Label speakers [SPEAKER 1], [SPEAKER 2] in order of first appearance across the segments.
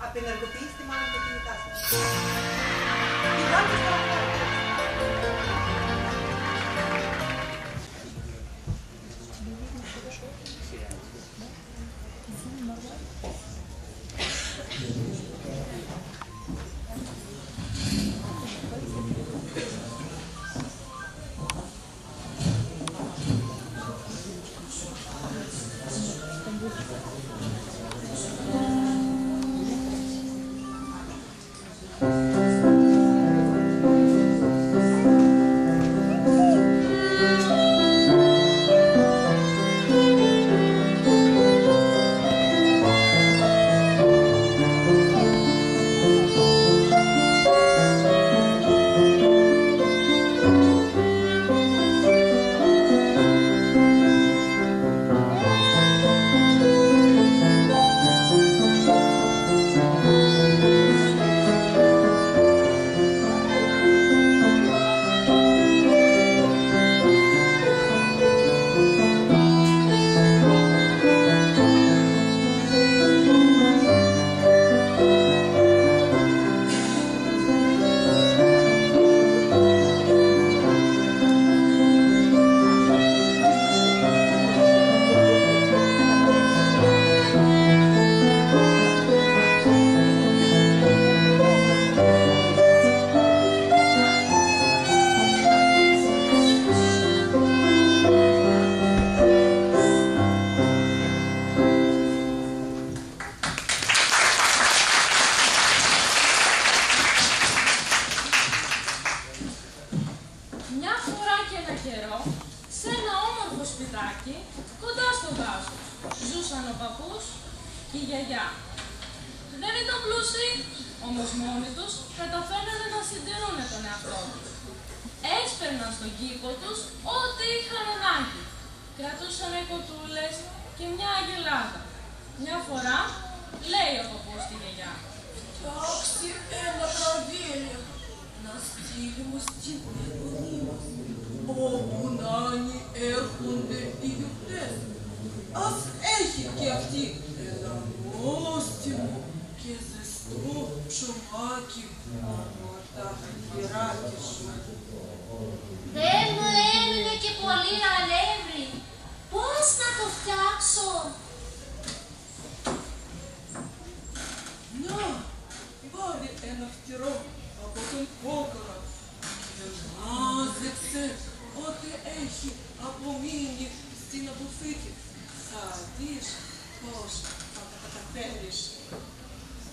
[SPEAKER 1] Απενεργοποιήστε μάλλον τα κινητά σας. Κοιτάξτε στα αυτιά.
[SPEAKER 2] Κοντά στο δάσος ζούσαν ο παππούς και η γιαγιά. Δεν ήταν πλούσιοι, όμως μόνοι τους καταφέρνανε να συντηρούν τον εαυτό τους. Έσπαιρναν στον κήπο τους ό,τι είχαν ανάγκη. Κρατούσαν κοτούλες και μια αγελάδα. Μια φορά λέει ο παππούς στη γιαγιά:
[SPEAKER 3] «Φτιάξτε ένα τραβέλιο να στείλουμε στην γειτονιά μας, όπου να έρχονται οι γιορτές. Ας έχει και αυτή ένα νόστιμο και ζεστό ψωμάκι από τα χειράκια σου».
[SPEAKER 4] Δεν μου έμεινε και πολύ αλεύρι. Πώς να το φτιάξω?
[SPEAKER 3] Να, πάρε ένα φτερό από τον κόκορα και μάζεψε ό,τι έχει απομείνει στην αποθήκη. Θα δεις πώς θα τα καταφέρεις.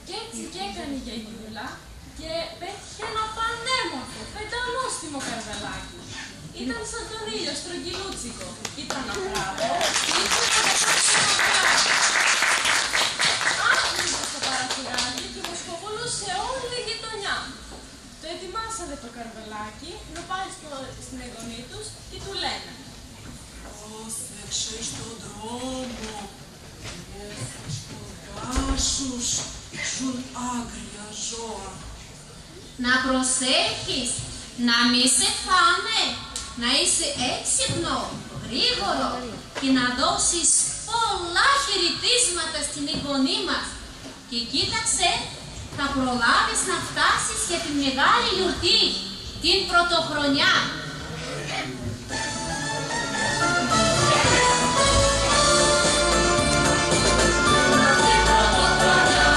[SPEAKER 2] Κι έτσι κι έκανε η γιαγιούλα και πέτυχε ένα πανέμορφο, πεντανόστιμο καρβελάκι. Ήταν σαν τον ήλιο στρογγυλούτσικο. Ήταν απράδο και είχε κατακόψιμο πλάι. Άφησε στο παραθυράκι και μοσχοβολούσε όλη η γειτονιά. Το ετοιμάσανε το καρβελάκι να πάει στην εγγονή τους και του λένε:
[SPEAKER 3] «Πρόσεξε στον δρόμο, μέσα στους δάσους ζουν άγρια ζώα.
[SPEAKER 4] Να προσέχεις, να μη σε φάνε, να είσαι έξυπνο, γρήγορο και να δώσεις πολλά χαιρετίσματα στην εγγονή μας. Και κοίταξε, θα προλάβεις να φτάσεις για τη μεγάλη γιορτή, την πρωτοχρονιά».
[SPEAKER 5] Πρωτοχρονιά,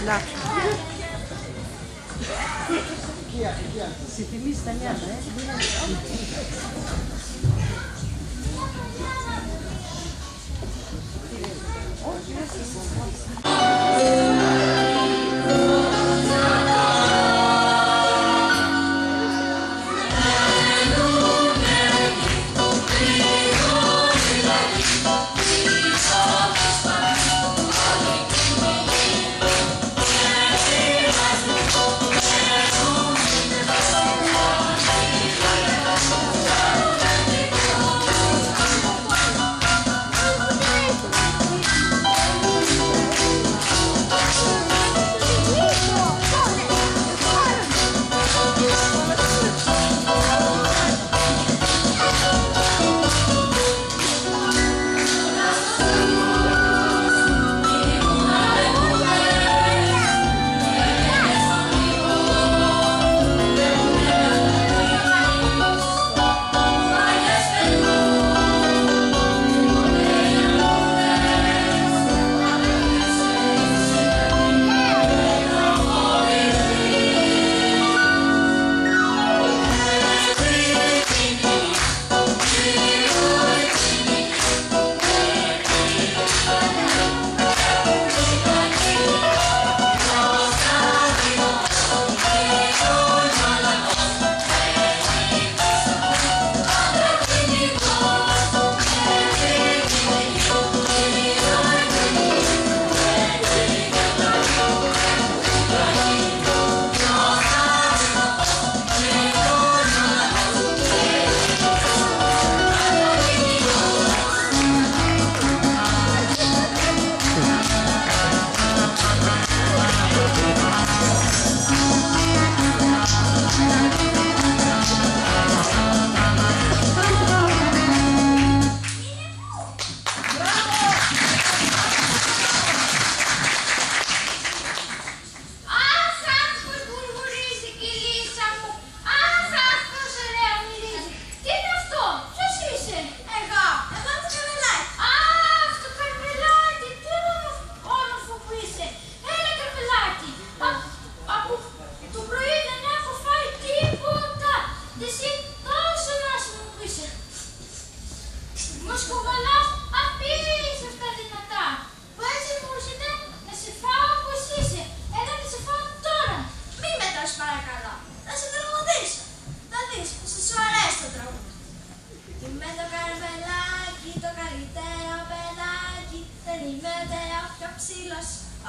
[SPEAKER 1] Να. Συμφημίζει τα νιάτα,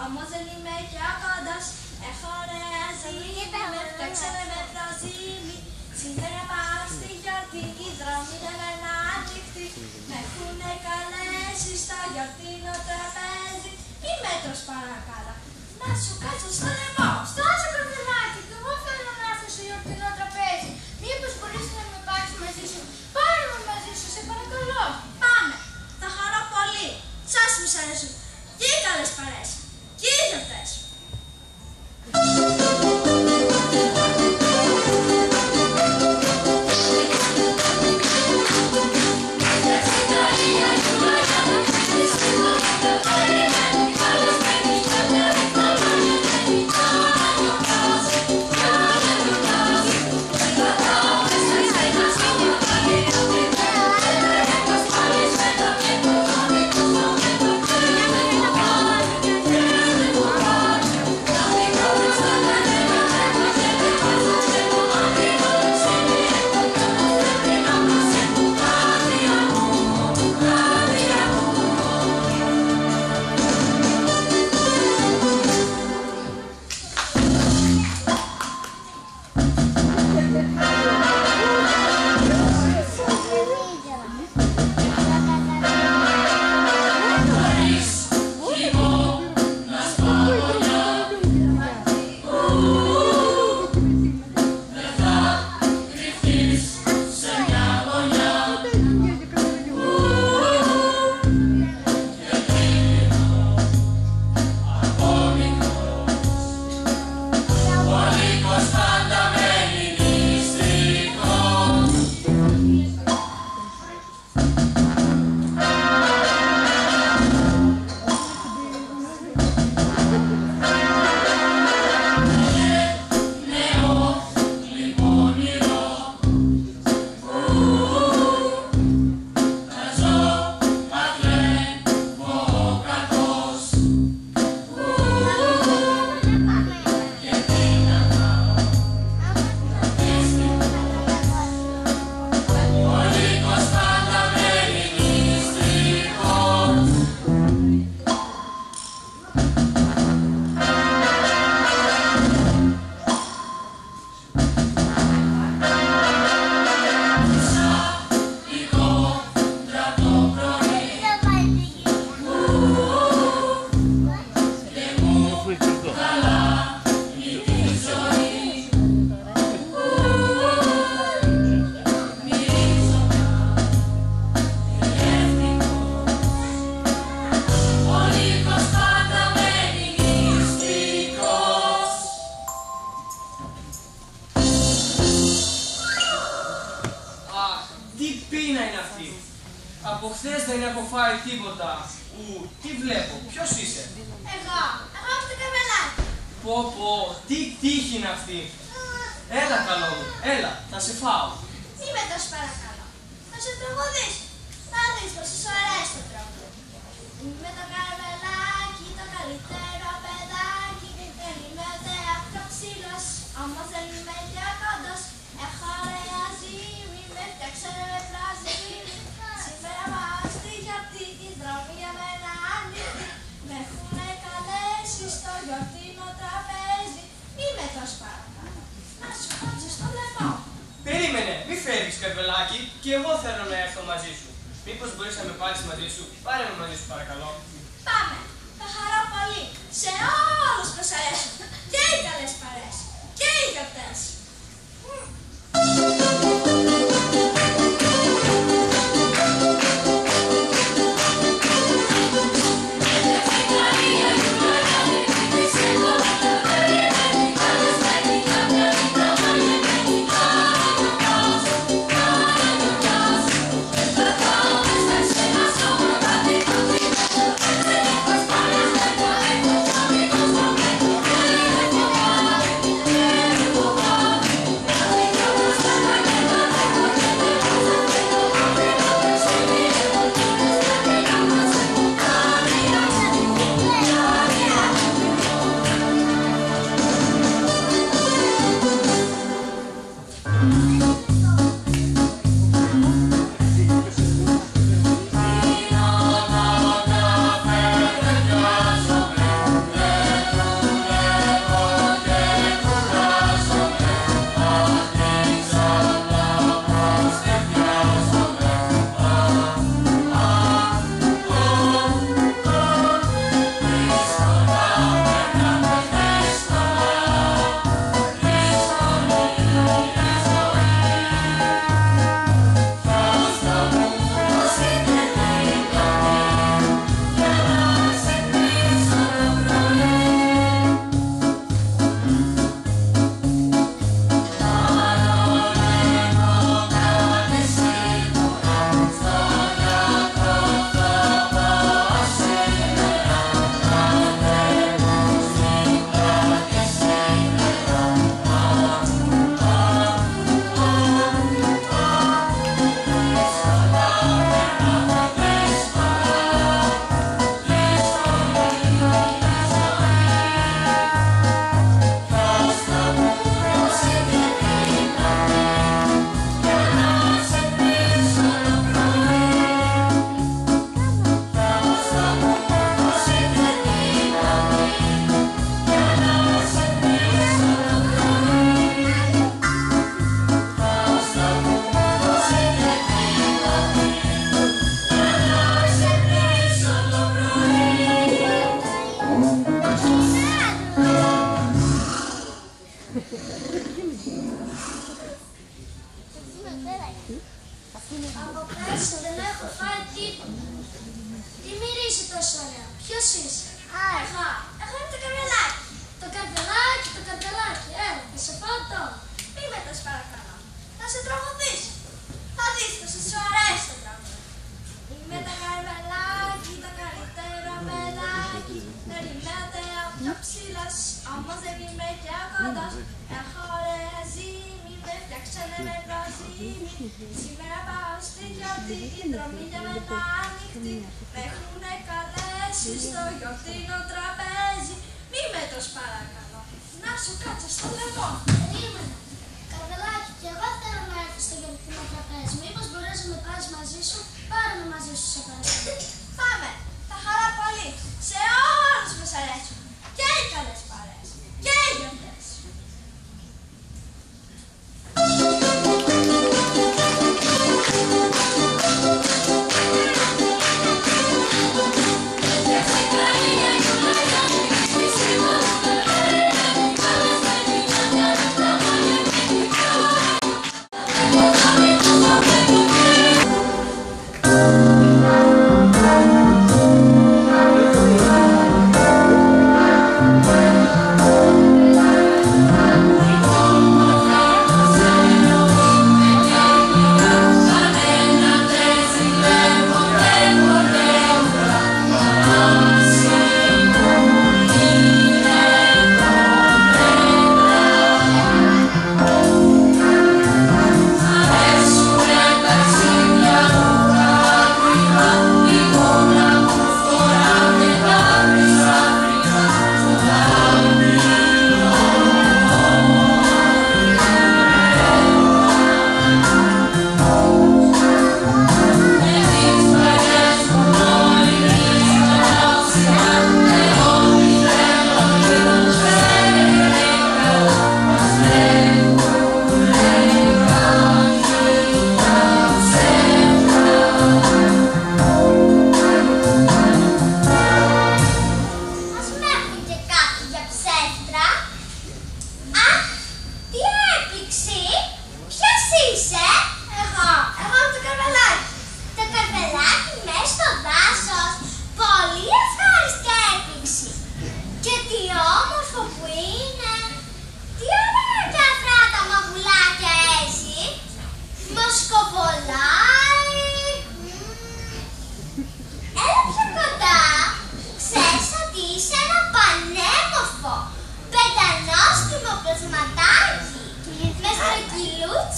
[SPEAKER 5] Όμως δεν είμαι και απάντας. Έχω ωραία ζήλη, με φτιάξανε με πραζήλι. Σήμερα πάω στη γιορτή, οι δρόμοι δεν είναι ανοιχτοί. Με έχουνε καλέσει στο γιορτίνο τραπέζι. Μη με τρως παρακαλώ, να σου κάτσω στο λαιμό.
[SPEAKER 6] Στάσε καφεδάκι, και εγώ θέλω να έρθω στο γιορτινό τραπέζι. Μήπως μπορείς να με πάρεις μαζί σου? Πάρε με μαζί σου, σε παρακαλώ.
[SPEAKER 5] Πάμε, θα χαρώ πολύ. Σας μου αρέσουν και οι καλές παρέες και οι γιορτές.
[SPEAKER 7] Από χθες δεν έχω φάει τίποτα. Τι βλέπω, ποιος είσαι?
[SPEAKER 6] Εγώ είμαι το καβελάκι.
[SPEAKER 7] Πω, τι τύχη είναι αυτή. Έλα καλό μου, έλα, θα σε φάω.
[SPEAKER 6] Μη με τόσο παρακαλώ. Θα σε τραγουδήσω. Θα δεις πως σου αρέσει το τραγούδι. Είμαι το καβελάκι, το καλύτερο παιδάκι. Δεν είμαι ούτε αυτό ξύλος, όμως δεν είμαι και κόντος. Έχω ωραία ζύμη, με φτιάξανε με πραζίμι. Σήμερα πάω στη γιορτή, οι δρόμοι για μένα ανοιχτοί. Με έχουνε καλέσει στο γιορτινό τραπέζι. Μη με τόσο παρακαλώ, να σου κάτσω στο λαιμό.
[SPEAKER 7] Περίμενε, μη φεύγεις καβελάκι, και εγώ θέλω να έρθω μαζί σου. Μήπως μπορείς να με πάρεις μαζί σου? Πάρε με μαζί σου παρακαλώ.
[SPEAKER 6] Πάμε, θα χαρώ πολύ. Σε όλους πως αρέσουν. Και οι καλές παρέες, και οι γιορτές. Από πέρσι δεν έχω φάει τίποτα. Τι μυρίζει τόσο ωραία? Ποιος είσαι? Εγώ είμαι το καβελάκι. Το καβελάκι, έλα, θα σε πάω τώρα. Μη με τόσο παρακαλώ, θα σε τραγουδήσω. Θα δεις πως σου αρέσει το τραγούδι. Είμαι το καβελάκι, το καλύτερο παιδάκι. Δεν είμαι ούτε πιο ψηλός, όμως δεν είμαι και κοντός. Έχω ωραία ζύμη, με φτιάξανε με πραζίμι. Σήμερα πάω στη γιορτή, οι δρόμοι για μένα ανοιχτοί. Με έχουνε καλέσει στο γιορτινό τραπέζι. Μη με τόσο παρακαλώ, να σου κάτσω στο λαιμό. Περίμενα, καβελάκι, κι εγώ θέλω να έρθω στο γιορτινό τραπέζι. Μήπως μπορείς να με πάρεις μαζί σου? Πάρε με μαζί σου, σε παρακαλώ. Πάμε, θα χαρώ πολύ. Σε όλους μας αρέσουν. Και οι καλές παρέες, και οι γιορτές.
[SPEAKER 8] Gracias.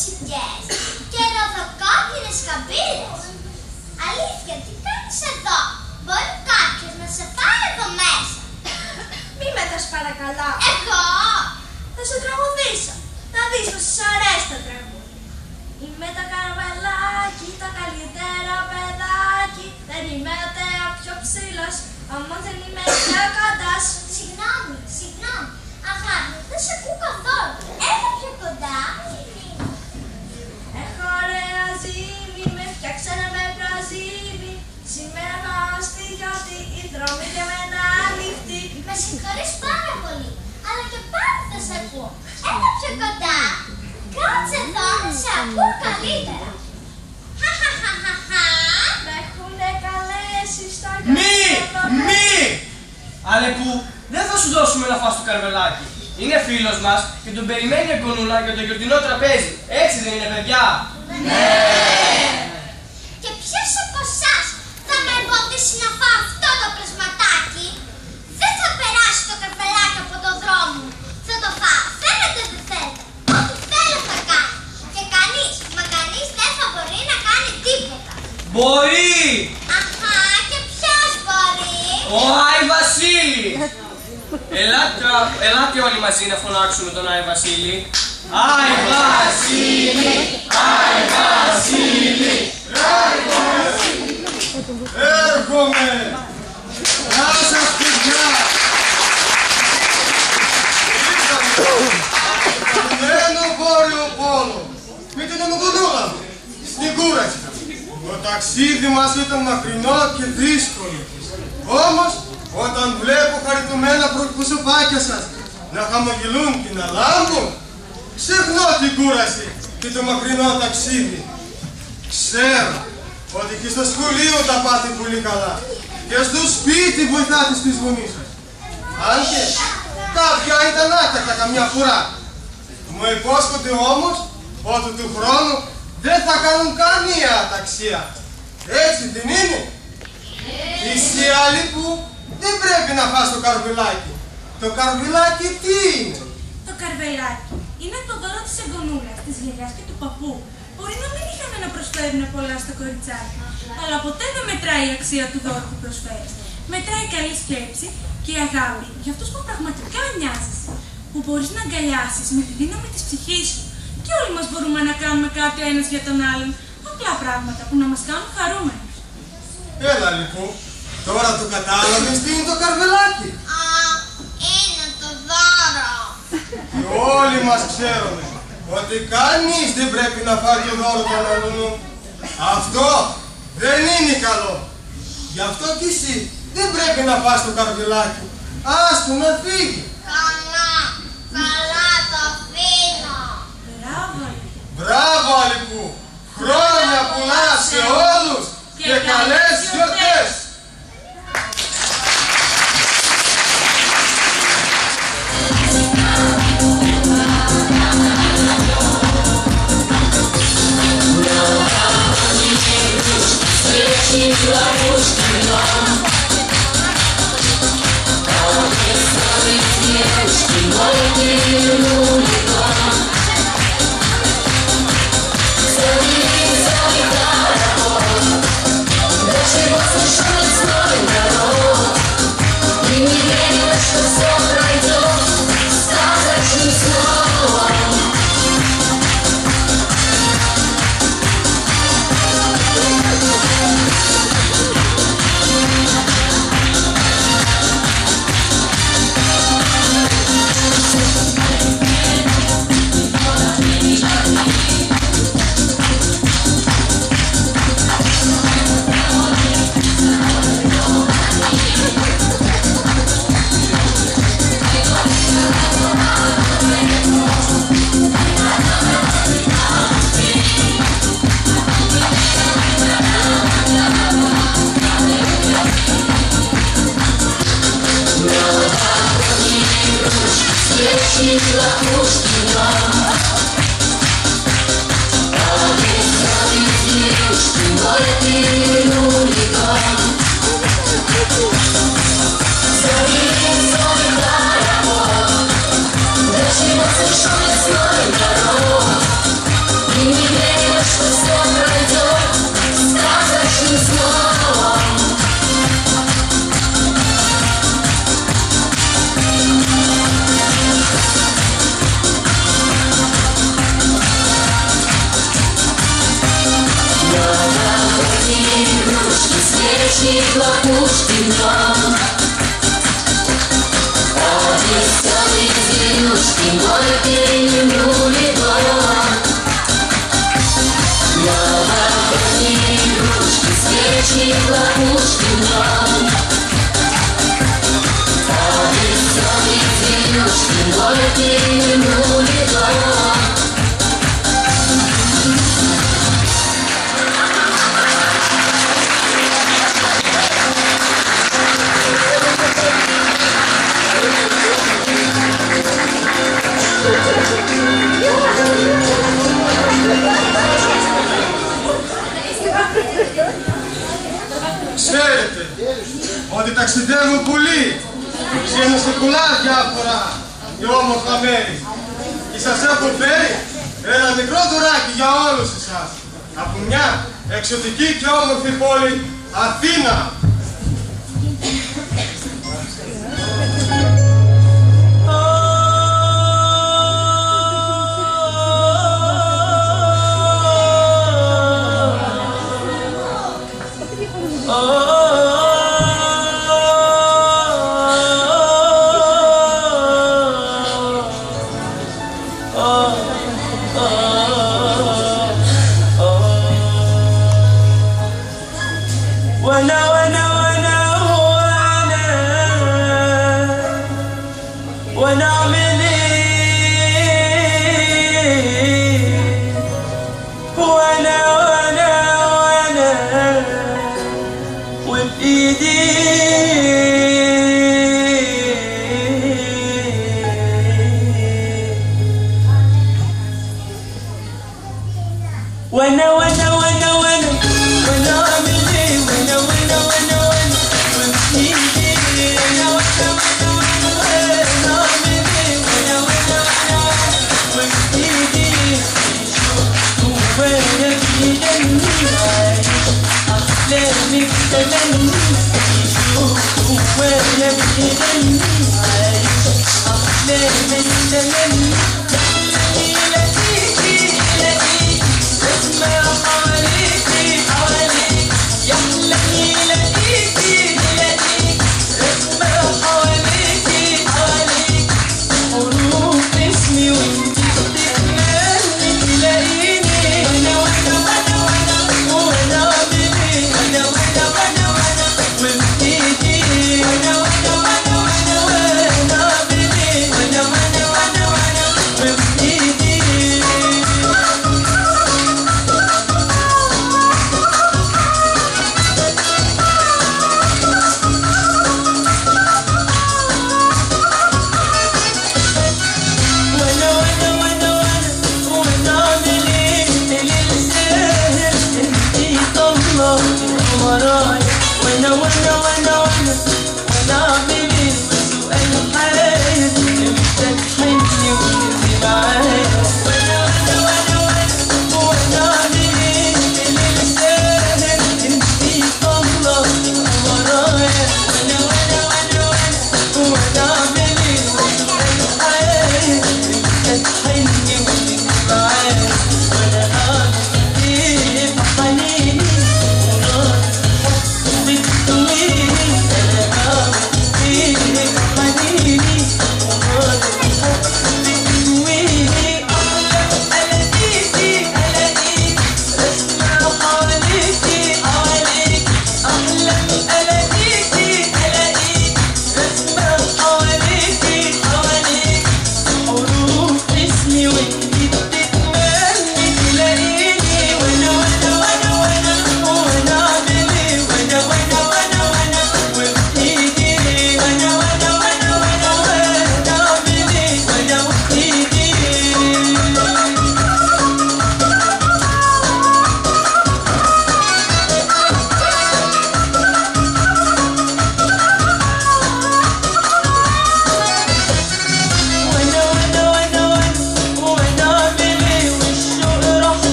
[SPEAKER 6] μπουτσικές και ροδοκόκκινες καμπύλες. Αλήθεια, τι κάνεις εδώ? Μπορεί κάποιος να σε πάρει εδώ μέσα?
[SPEAKER 5] Μη με τα παρακαλώ.
[SPEAKER 6] Εγώ!
[SPEAKER 5] Θα σε τραγουδήσω. Θα δεις πως σου αρέσει το τραγούδι. Είμαι το καρβελάκι, το καλύτερο παιδάκι. Δεν είμαι ούτε ο πιο ψηλός, όμως δεν είμαι πιο κοντός.
[SPEAKER 6] Συγγνώμη. Αγάπη, δεν σε ακούω καθόλου. Έλα πιο κοντά.
[SPEAKER 5] Έχω ωραία ζύμη, με φτιάξανε με προζύμη. Σήμερα πάω στη γιορτή, οι δρόμοι για μένα ανοιχτοί.
[SPEAKER 6] Με συγχωρείς πάρα πολύ, αλλά και πάλι θα σε ακούω. Έλα πιο κοντά. Κάτσε εδώ να σε ακούω καλύτερα.
[SPEAKER 5] Με έχουνε καλέσει στο
[SPEAKER 7] Μη! Αλεπού, δεν θα σου δώσουμε να φας το καρβελάκι. Είναι φίλος μας και τον περιμένει η εγγονούλα για το γιορτινό τραπέζι. Έτσι δεν είναι, παιδιά?
[SPEAKER 6] Ναι! Και ποιος από εσάς θα με εμποδίσει να φάω αυτό το πρεσματάκι? Δεν θα περάσει το καρβελάκι από τον δρόμο. Θα το φάω. Θέλετε δεν θέλετε? Ό,τι θέλω θα κάνω. Και κανείς δεν θα μπορεί να κάνει τίποτα.
[SPEAKER 7] Μπορεί!
[SPEAKER 6] Αχα, και ποιος μπορεί?
[SPEAKER 7] Ο Άι Βασίλη! Ελάτε όλοι μαζί να φωνάξουμε τον Άι Βασίλη. Άι Βασίλη! Άι Βασίλη! Άι Βασίλη!
[SPEAKER 8] Έρχομαι! Γεια σας, παιδιά! Ήρθαμε στο Βόρειο Πόλο. Με την Εγγονούλα μου, στην κούραση. Το ταξίδι μας ήταν μακρινό και δύσκολο. Όμως, όταν βλέπω χαριτωμένα προσωπάκια σας να χαμογελούν και να λάμπουν, ξεχνώ την κούραση και το μακρινό ταξίδι. Ξέρω ότι και στο σχολείο τα πάτε πολύ καλά και στο σπίτι βοηθάτε στις γονείς σας. Αν και κάποια ήταν άτακτα καμιά φορά. Μου υπόσχονται όμως ότι του χρόνου δεν θα κάνουν καμία αταξία. Έτσι δεν είναι? Εσύ άλλοι που δεν πρέπει να φας το καρβελάκι. Το καρβελάκι τι είναι?
[SPEAKER 9] Το καρβελάκι είναι το δώρο της εγγονούλας, της γιαγιάς και του παππού. Μπορεί να μην είχαν να προσφέρουν πολλά στα κοριτσάκια, αλλά ποτέ δεν μετράει η αξία του δώρου που προσφέρεις. Μετράει η καλή σκέψη και η αγάπη για αυτούς που πραγματικά νοιάζεσαι, που μπορείς να αγκαλιάσεις με τη δύναμη της ψυχής σου. Και όλοι μας μπορούμε να κάνουμε κάτι ο ένας για τον άλλον, απλά πράγματα που να μας κάνουν χαρούμενους.
[SPEAKER 8] Έλα λοιπόν, τώρα το κατάλαβες τι είναι το καρβελάκι?
[SPEAKER 6] Α, είναι το δώρο.
[SPEAKER 8] Και όλοι μας ξέρουμε ότι κανείς δεν πρέπει να φάει το δώρο των άλλων. Αυτό δεν είναι καλό. Γι' αυτό κι εσύ δεν πρέπει να φας το καρβελάκι. Άστο να φύγει.
[SPEAKER 6] Καλά το αφήνω.
[SPEAKER 8] Μπράβο Αλικού. Χρόνια πολλά σε όλους και καλές γιορτές.
[SPEAKER 10] свечи хлопушкиным. О, веселые зверюшки, мой перевернули дом. Новогодние игрушки, свечи хлопушкиным. О, веселые зверюшки, мой перевернули дом.
[SPEAKER 8] Ξέρετε ότι ταξιδεύουν πολλοί βγαίνουν σε πολλά διάφορα και όμορφα μέρη και σας έχω φέρει ένα μικρό δωράκι για όλους εσάς από μια εξωτική και όμορφη πόλη, Αθήνα.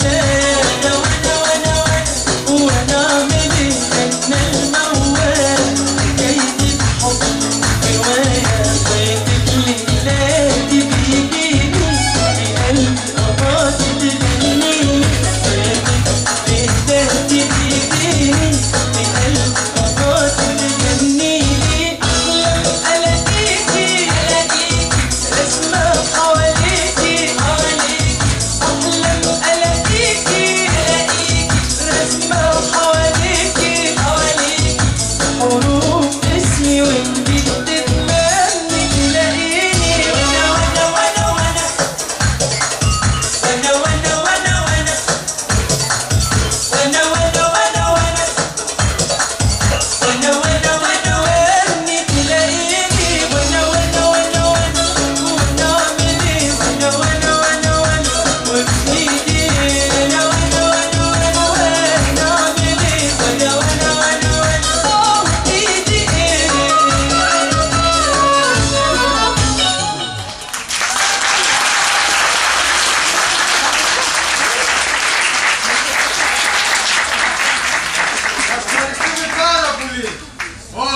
[SPEAKER 11] say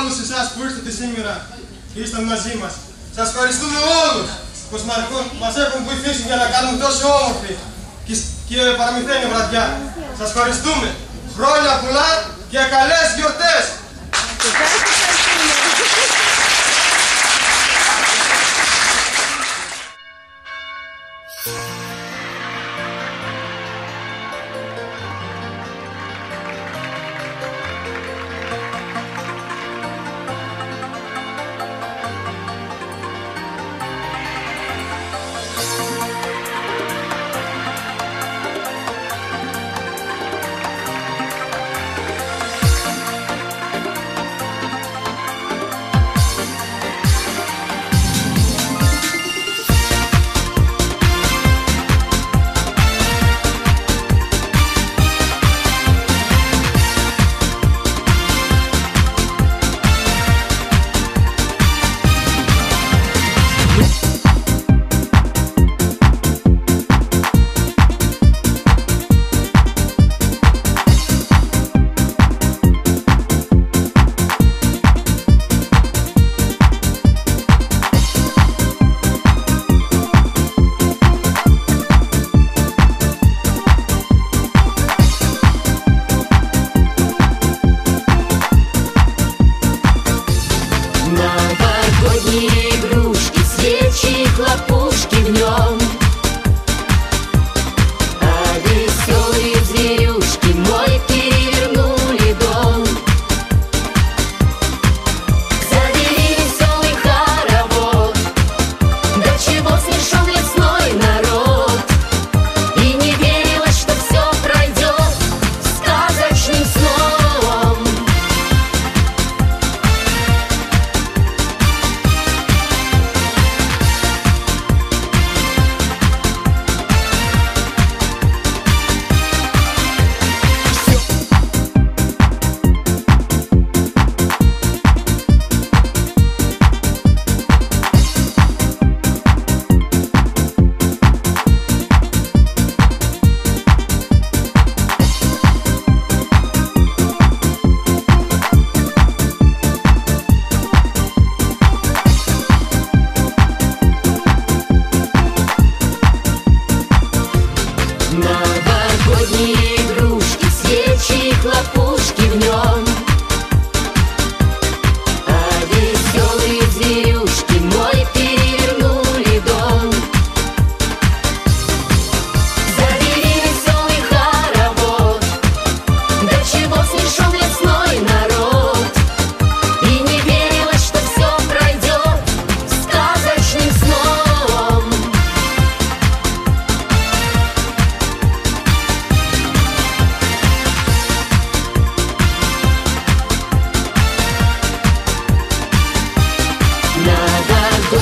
[SPEAKER 8] όλους εσάς που ήρθατε σήμερα και ήσταν μαζί μας. Σας ευχαριστούμε όλους που μας έχουν βοηθήσει για να κάνουμε τόσο όμορφη και παραμυθένια βραδιά. Σας ευχαριστούμε. Χρόνια πολλά και καλές γιορτές!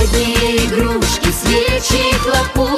[SPEAKER 10] Новогодние игрушки, свечи, хлопушки.